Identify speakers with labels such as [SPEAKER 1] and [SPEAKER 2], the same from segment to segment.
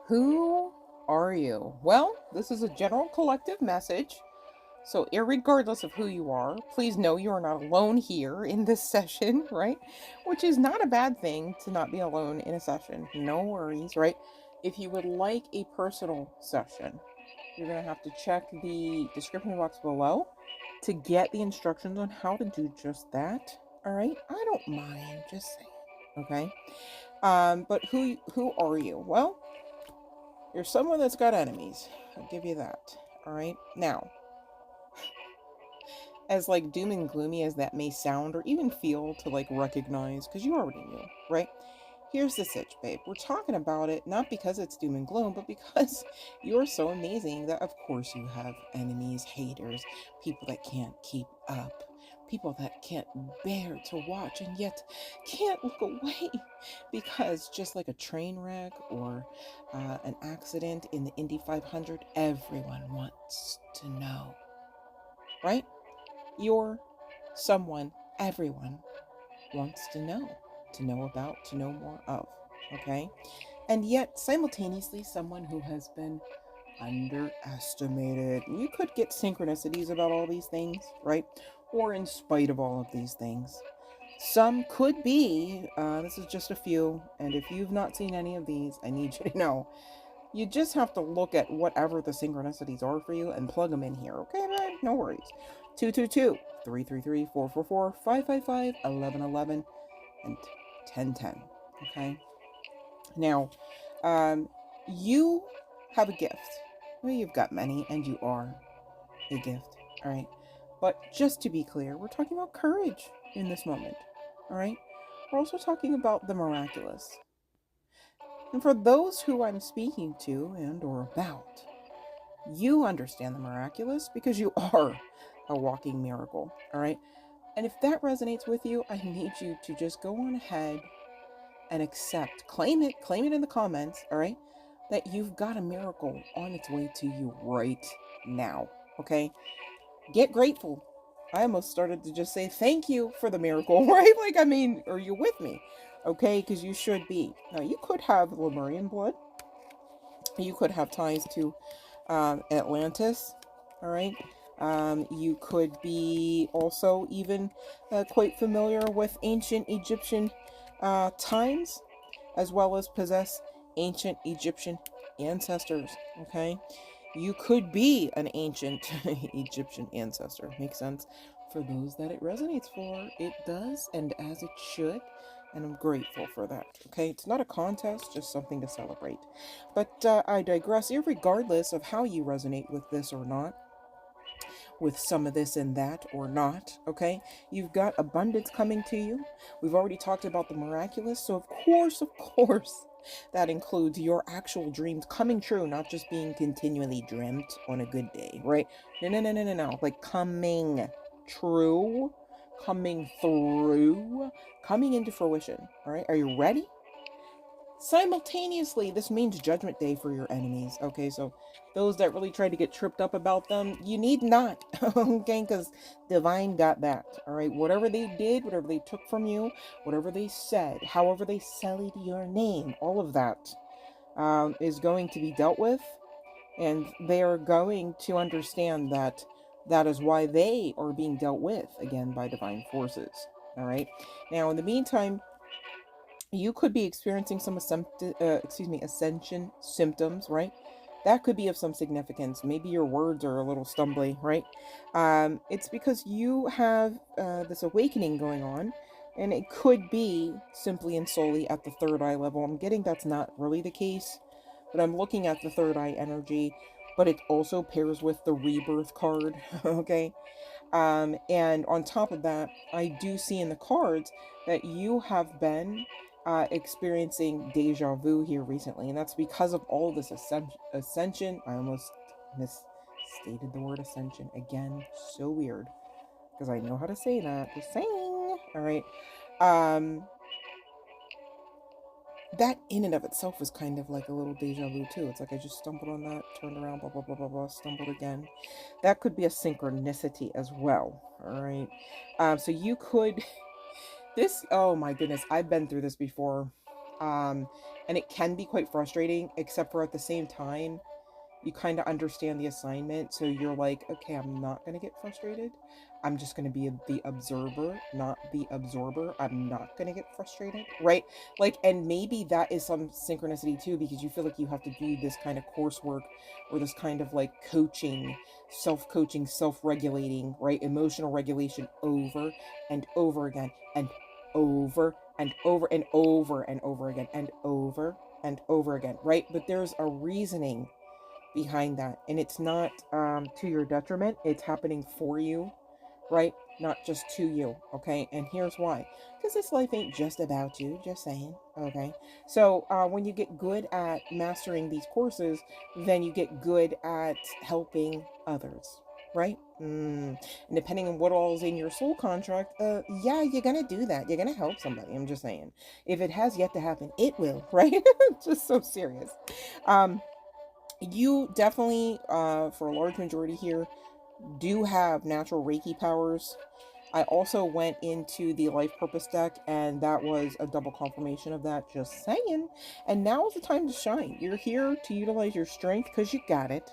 [SPEAKER 1] Who are you? Well, this is a general collective message. So, irregardless of who you are, please know you are not alone here in this session, right? Which is not a bad thing to not be alone in a session. No worries, right? If you would like a personal session, you're going to have to check the description box below to get the instructions on how to do just that. All right? I don't mind, just saying. Okay? But who are you? Well, you're someone that's got enemies. I'll give you that. All right. Now, as like doom and gloomy as that may sound or even feel to like recognize, because you already knew, right? Here's the sitch, babe. We're talking about it not because it's doom and gloom, but because you're so amazing that of course you have enemies, haters, people that can't keep up, people that can't bear to watch and yet can't look away because just like a train wreck or an accident in the Indy 500, everyone wants to know, right? You're someone everyone wants to know about, to know more of, okay? And yet, simultaneously, someone who has been underestimated. You could get synchronicities about all these things, right? Or in spite of all of these things. Some could be, this is just a few, and if you've not seen any of these, I need you to know. You just have to look at whatever the synchronicities are for you and plug them in here, okay, babe? No worries. 222 333 444 555 1111 and 1010. Okay. Now, you have a gift. Well, you've got many, and you are a gift. All right. But just to be clear, we're talking about courage in this moment. All right. We're also talking about the miraculous. And for those who I'm speaking to and or about, you understand the miraculous because you are a walking miracle. All right. And if that resonates with you, I need you to just go on ahead and accept, claim it in the comments, all right, that you've got a miracle on its way to you right now, okay? Get grateful. I almost started to just say thank you for the miracle, right? Like, I mean, are you with me? Okay, because you should be. Now, you could have Lemurian blood. You could have ties to Atlantis, all right? You could be also even quite familiar with ancient Egyptian times, as well as possess ancient Egyptian ancestors, okay? You could be an ancient Egyptian ancestor. Makes sense? For those that it resonates for, it does, and as it should. And I'm grateful for that. Okay, it's not a contest, just something to celebrate. But I digress, irregardless of how you resonate with this or not, with some of this and that or not, okay? You've got abundance coming to you. We've already talked about the miraculous, so of course, that includes your actual dreams coming true, not just being continually dreamt on a good day, right? No. Like coming true, coming through, coming into fruition, all right? Are you ready? Simultaneously, this means judgment day for your enemies. Okay, so those that really try to get tripped up about them, you need not. Okay, because divine got that. All right, whatever they did, whatever they took from you, whatever they said, however they sullied your name, all of that is going to be dealt with, and they are going to understand that that is why they are being dealt with again by divine forces. All right, now in the meantime, you could be experiencing some ascension symptoms, right? That could be of some significance. Maybe your words are a little stumbly, right? It's because you have this awakening going on, and it could be simply and solely at the third eye level. I'm getting that's not really the case, but I'm looking at the third eye energy, but it also pairs with the rebirth card, okay? And on top of that, I do see in the cards that you have been experiencing deja vu here recently, and that's because of all this ascension. I almost misstated the word ascension again. So weird, because I know how to say that. Just saying. All right. That in and of itself was kind of like a little deja vu too. It's like I just stumbled on that, turned around, blah blah blah blah blah, stumbled again. That could be a synchronicity as well. All right. So you could this, oh my goodness, I've been through this before. And it can be quite frustrating, except for at the same time, you kind of understand the assignment. So you're like, okay, I'm not going to get frustrated. I'm just going to be the observer, not the absorber. I'm not going to get frustrated, right? Like, and maybe that is some synchronicity too, because you feel like you have to do this kind of coursework or this kind of like coaching, self-coaching, self-regulating, right? Emotional regulation over and over again and over and over and over and over again and over and over again, right? But there's a reasoning behind that, and it's not to your detriment. It's happening for you, right? Not just to you. Okay, and here's why: because this life ain't just about you, just saying. Okay, so when you get good at mastering these courses, then you get good at helping others, right? And depending on what all is in your soul contract, yeah, you're gonna do that. You're gonna help somebody. I'm just saying. If it has yet to happen, it will, right? Just so serious. You definitely, for a large majority here, do have natural Reiki powers. I also went into the life purpose deck, and that was a double confirmation of that, just saying. And now is the time to shine. You're here to utilize your strength because you got it.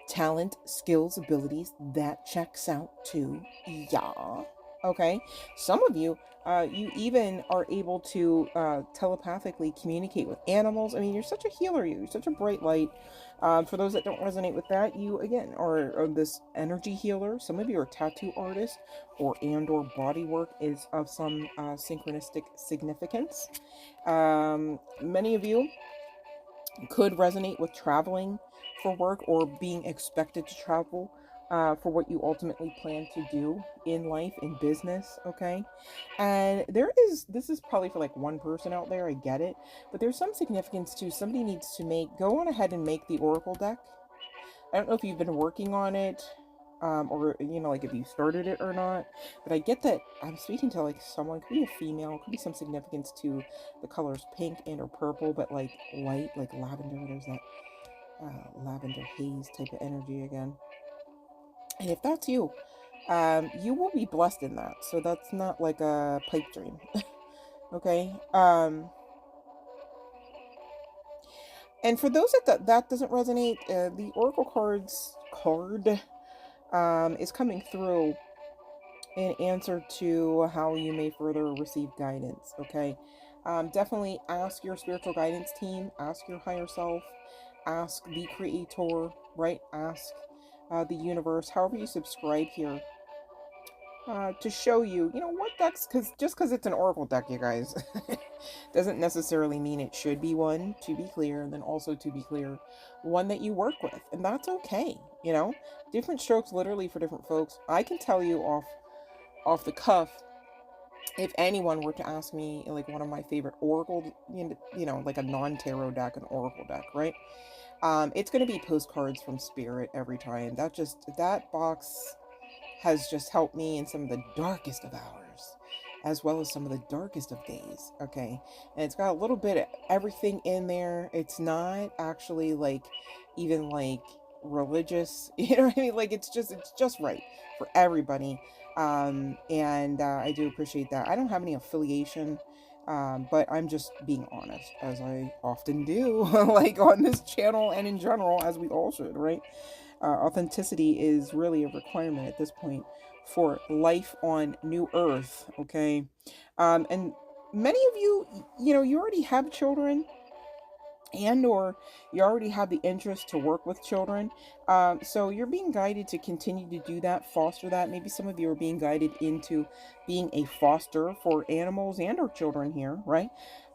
[SPEAKER 1] Talent, skills, abilities, that checks out too. Yeah. Okay. Some of you, you even are able to telepathically communicate with animals. I mean, you're such a healer. You're such a bright light. For those that don't resonate with that, you again are this energy healer. Some of you are tattoo artists, or body work is of some synchronistic significance. Many of you could resonate with traveling for work or being expected to travel for what you ultimately plan to do in life, in business. Okay, and this is probably for like one person out there, I get it, but there's some significance to somebody needs to go on ahead and make the oracle deck. I don't know if you've been working on it, or like if you started it or not, but I get that I'm speaking to like someone, could be a female, could be some significance to the colors pink and or purple, but like light, like lavender. There's that lavender haze type of energy again. And if that's you, you will be blessed in that. So that's not like a pipe dream. Okay. And for those that doesn't resonate, the oracle card is coming through in answer to how you may further receive guidance. Okay, definitely ask your spiritual guidance team, ask your higher self, ask the creator, right? Ask the universe, however you subscribe here, to show you, what decks, because just because it's an oracle deck, you guys, doesn't necessarily mean it should be one, to be clear. And then also, to be clear, one that you work with, and that's okay. Different strokes literally for different folks. I can tell you off the cuff, if anyone were to ask me like one of my favorite oracle, like a non-tarot deck, an oracle deck, right? It's going to be postcards from Spirit every time. That box has just helped me in some of the darkest of hours, as well as some of the darkest of days. Okay, and it's got a little bit of everything in there. It's not actually like even like religious, you know what I mean? Like it's just right for everybody. And I do appreciate that. I don't have any affiliation, but I'm just being honest, as I often do, like on this channel and in general, as we all should, right? Authenticity is really a requirement at this point for life on New Earth. Okay, and many of you, you already have children, and or you already have the interest to work with children, so you're being guided to continue to do that, foster that. Maybe some of you are being guided into being a foster for animals and or children here, right?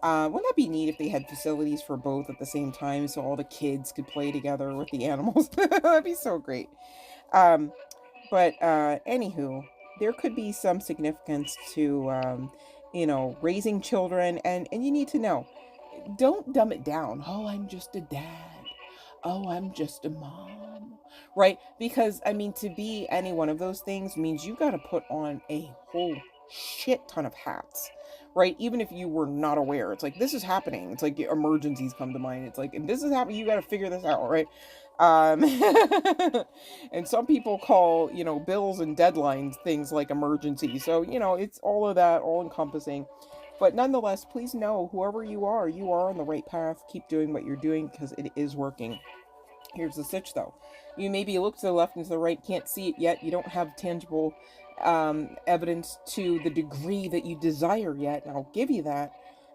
[SPEAKER 1] Wouldn't that be neat if they had facilities for both at the same time, so all the kids could play together with the animals? That'd be so great. But anywho, there could be some significance to raising children, and you need to know, don't dumb it down. Oh, I'm just a dad. Oh, I'm just a mom. Right? Because, I mean, to be any one of those things means you got to put on a whole shit ton of hats. Right? Even if you were not aware. It's like, this is happening. It's like emergencies come to mind. It's like, if this is happening, you got to figure this out. Right? And some people call, bills and deadlines things like emergencies. So, it's all of that, all encompassing. But nonetheless, please know, whoever you are on the right path. Keep doing what you're doing because it is working. Here's the sitch, though. You maybe look to the left and to the right, can't see it yet. You don't have tangible evidence to the degree that you desire yet, and I'll give you that.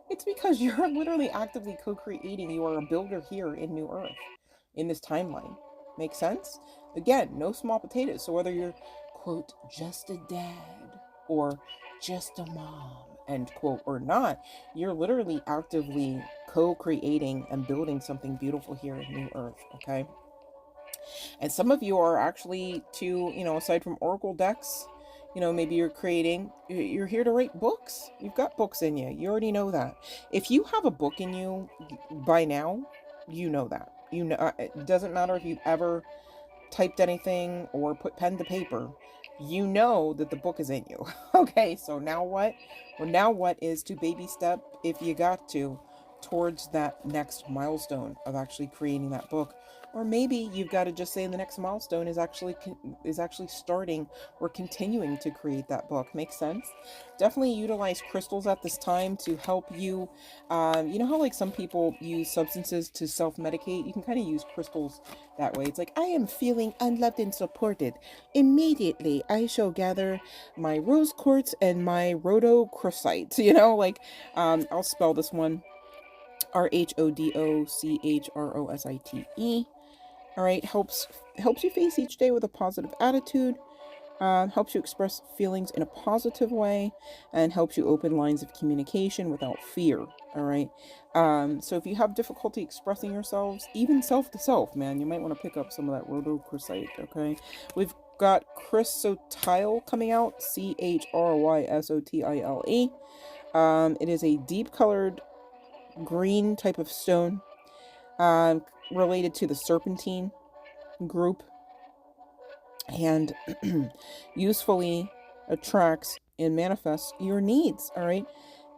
[SPEAKER 1] It's because you're literally actively co-creating. You are a builder here in New Earth, in this timeline. Make sense? Again, no small potatoes. So whether you're, quote, just a dad or just a mom, end quote, or not, you're literally actively co-creating and building something beautiful here in New Earth, okay? And some of you are actually aside from oracle decks, maybe you're here to write books. You've got books in you. You already know that. If you have a book in you by now, you know that. It doesn't matter if you've ever typed anything or put pen to paper, you know that the book is in you. Okay, so now what? Well, now what is to baby step, if you got to, towards that next milestone of actually creating that book. Or maybe you've got to just say the next milestone is actually starting or continuing to create that book. Makes sense? Definitely utilize crystals at this time to help you. You know how like some people use substances to self-medicate? You can kind of use crystals that way. It's like, I am feeling unloved and supported. Immediately, I shall gather my rose quartz and my rhodochrosite. I'll spell this one. RHODOCHROSITE. All right, helps you face each day with a positive attitude, helps you express feelings in a positive way, and helps you open lines of communication without fear. All right, so if you have difficulty expressing yourselves, even self to self, man, you might want to pick up some of that rhodochrosite. Okay, we've got chrysotile coming out, CHRYSOTILE. It is a deep colored green type of stone, related to the serpentine group, and usefully attracts and manifests your needs. All right,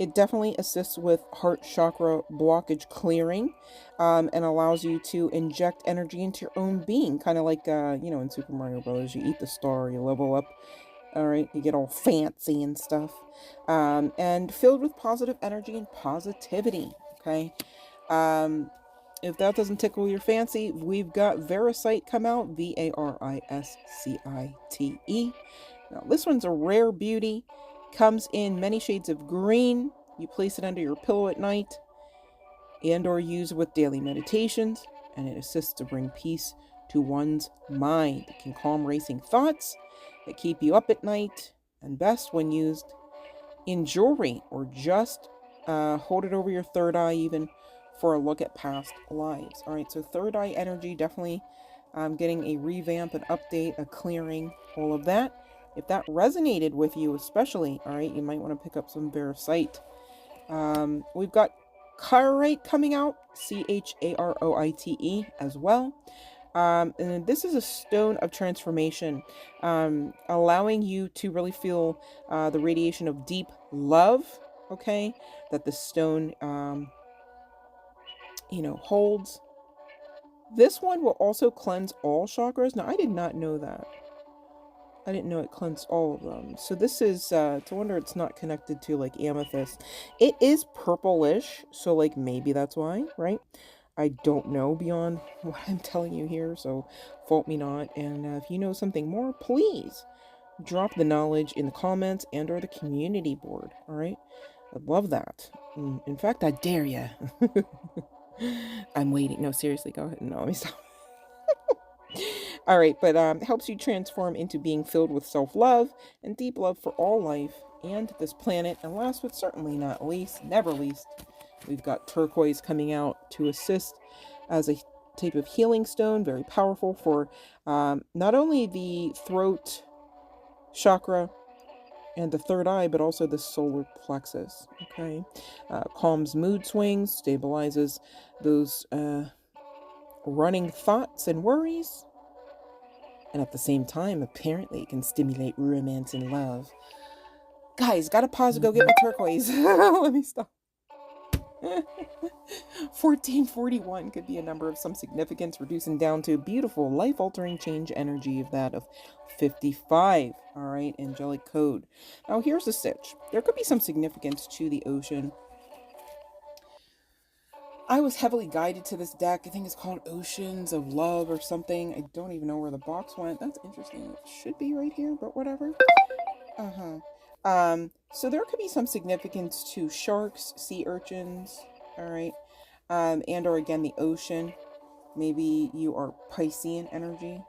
[SPEAKER 1] it definitely assists with heart chakra blockage clearing, and allows you to inject energy into your own being, kind of like in Super Mario Bros. You eat the star, you level up. All right, you get all fancy and stuff, and filled with positive energy and positivity. Okay. If that doesn't tickle your fancy, we've got Variscite come out, VARISCITE. Now, this one's a rare beauty, comes in many shades of green. You place it under your pillow at night and or use with daily meditations, and it assists to bring peace to one's mind. It can calm racing thoughts that keep you up at night, and best when used in jewelry, or just hold it over your third eye even for a look at past lives. All right, so third eye energy, definitely getting a revamp, an update, a clearing, all of that. If that resonated with you especially, all right, you might want to pick up some Variscite. We've got Charoite coming out, CHAROITE as well. And this is a stone of transformation, allowing you to really feel the radiation of deep love, okay, that the stone holds. This one will also cleanse all chakras. Now, I did not know that. I didn't know it cleansed all of them. So this is, it's a wonder it's not connected to like amethyst. It is purplish, so like maybe that's why, right? I don't know beyond what I'm telling you here, so fault me not. And if you know something more, please drop the knowledge in the comments and or the community board, all right? I'd love that. In fact, I dare you. I'm waiting. No, seriously, go ahead. No, let me stop. All right, but helps you transform into being filled with self-love and deep love for all life and this planet. And last but certainly not least, never least, we've got turquoise coming out to assist as a type of healing stone, very powerful for not only the throat chakra and the third eye, but also the solar plexus. Okay, calms mood swings, stabilizes those running thoughts and worries, and at the same time, apparently, it can stimulate romance and love. Guys, gotta pause and go get my turquoise. Let me stop. 1441 could be a number of some significance, reducing down to beautiful, life-altering change energy of that of 55. All right, angelic code. Now, here's the stitch. There could be some significance to the ocean. I was heavily guided to this deck. I think it's called Oceans of Love or something. I don't even know where the box went. That's interesting. It should be right here, but whatever. So there could be some significance to sharks, sea urchins, all right, and or again the ocean. Maybe you are Piscean energy,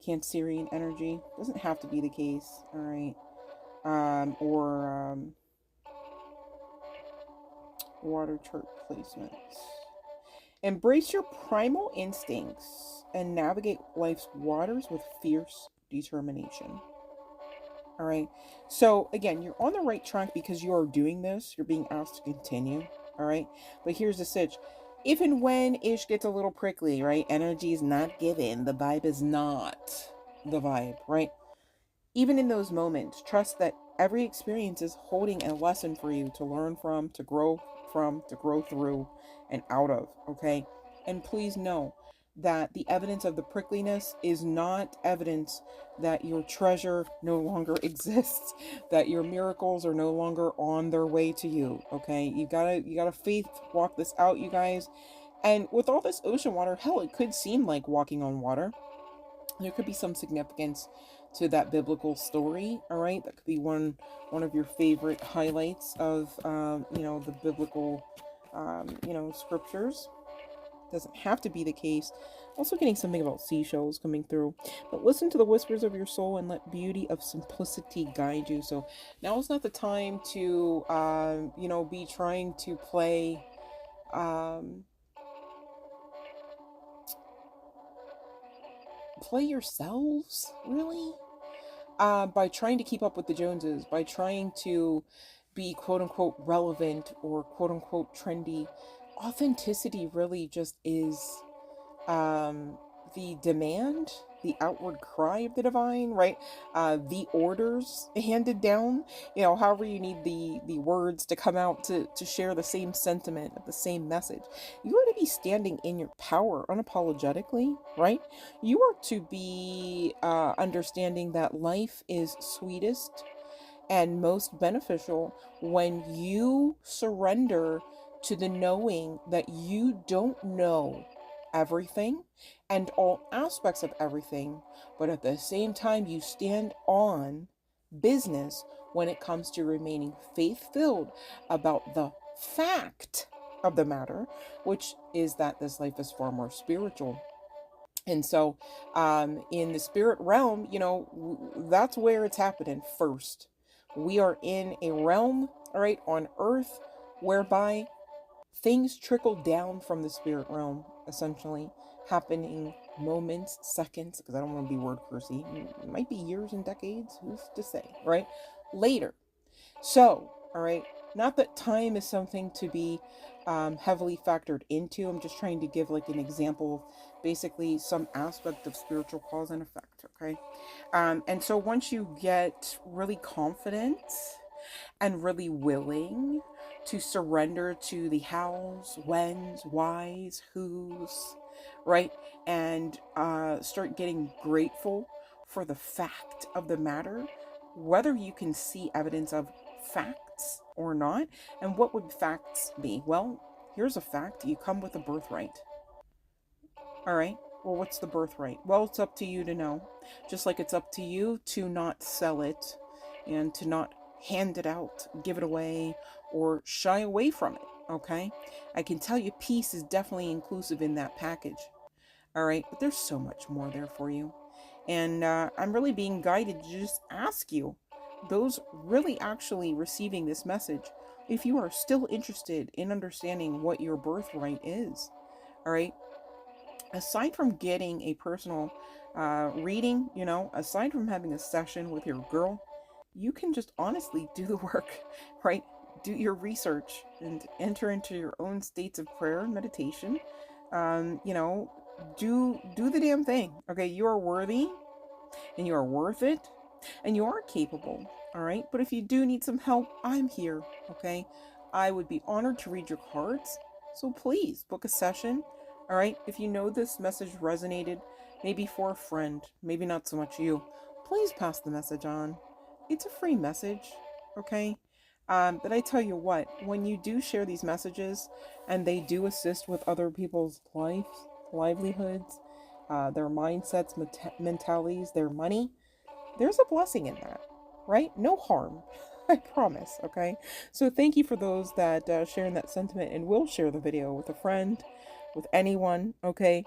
[SPEAKER 1] Cancerian energy. Doesn't have to be the case, all right. Or water chart placements. Embrace your primal instincts and navigate life's waters with fierce determination. All right. So again, you're on the right track because you are doing this. You're being asked to continue. All right. But here's the sitch. If and when ish gets a little prickly, right? Energy is not given. The vibe is not the vibe, right? Even in those moments, trust that every experience is holding a lesson for you to learn from, to grow through and out of, okay? And please know that the evidence of the prickliness is not evidence that your treasure no longer exists, that your miracles are no longer on their way to you, okay? You gotta faith walk this out, you guys. And with all this ocean water, hell, it could seem like walking on water. There could be some significance to that biblical story, all right? That could be one of your favorite highlights of the biblical scriptures. Doesn't have to be the case. Also getting something about seashells coming through. But listen to the whispers of your soul and let beauty of simplicity guide you. So now is not the time to be trying to play play yourselves, really? By trying to keep up with the Joneses, by trying to be quote unquote relevant or quote unquote trendy. Authenticity really just is the demand, the outward cry of the divine, right? The orders handed down, however you need the words to come out to share the same sentiment, the same message. You are to be standing in your power unapologetically, right? You are to be understanding that life is sweetest and most beneficial when you surrender to the knowing that you don't know everything and all aspects of everything, but at the same time, you stand on business when it comes to remaining faith-filled about the fact of the matter, which is that this life is far more spiritual. And so, in the spirit realm, that's where it's happening first. We are in a realm, all right, on earth, whereby things trickle down from the spirit realm, essentially, happening moments, seconds, because I don't want to be word cursy. It might be years and decades, who's to say, right? Later. So, all right, not that time is something to be heavily factored into. I'm just trying to give like an example of basically some aspect of spiritual cause and effect, okay? And so once you get really confident and really willing to surrender to the hows, whens, whys, whos, right? And start getting grateful for the fact of the matter, whether you can see evidence of facts or not. And what would facts be? Well, here's a fact. You come with a birthright. All right. Well, what's the birthright? Well, it's up to you to know. Just like it's up to you to not sell it and to not hand it out, give it away, or shy away from it. Okay. I can tell you peace is definitely inclusive in that package. All right. But there's so much more there for you. And I'm really being guided to just ask you, those really actually receiving this message, if you are still interested in understanding what your birthright is. All right. Aside from getting a personal reading, aside from having a session with your girl, you can just honestly do the work, right? Do your research and enter into your own states of prayer and meditation. Do the damn thing. Okay, you are worthy and you are worth it and you are capable. All right, but if you do need some help, I'm here. Okay, I would be honored to read your cards. So please book a session. All right. If you know this message resonated, maybe for a friend, maybe not so much you, please pass the message on. It's a free message. Okay. But I tell you what, when you do share these messages and they do assist with other people's lives, livelihoods, their mindsets, mentalities, their money, there's a blessing in that, right? No harm. I promise, okay? So thank you for those that sharing that sentiment and will share the video with a friend, with anyone, okay?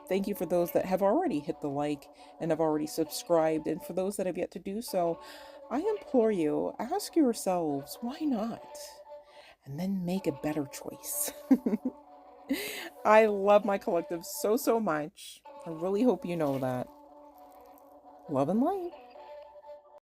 [SPEAKER 1] Thank you for those that have already hit the like and have already subscribed, and for those that have yet to do so, I implore you, ask yourselves, why not? And then make a better choice. I love my collective so, so much. I really hope you know that. Love and light.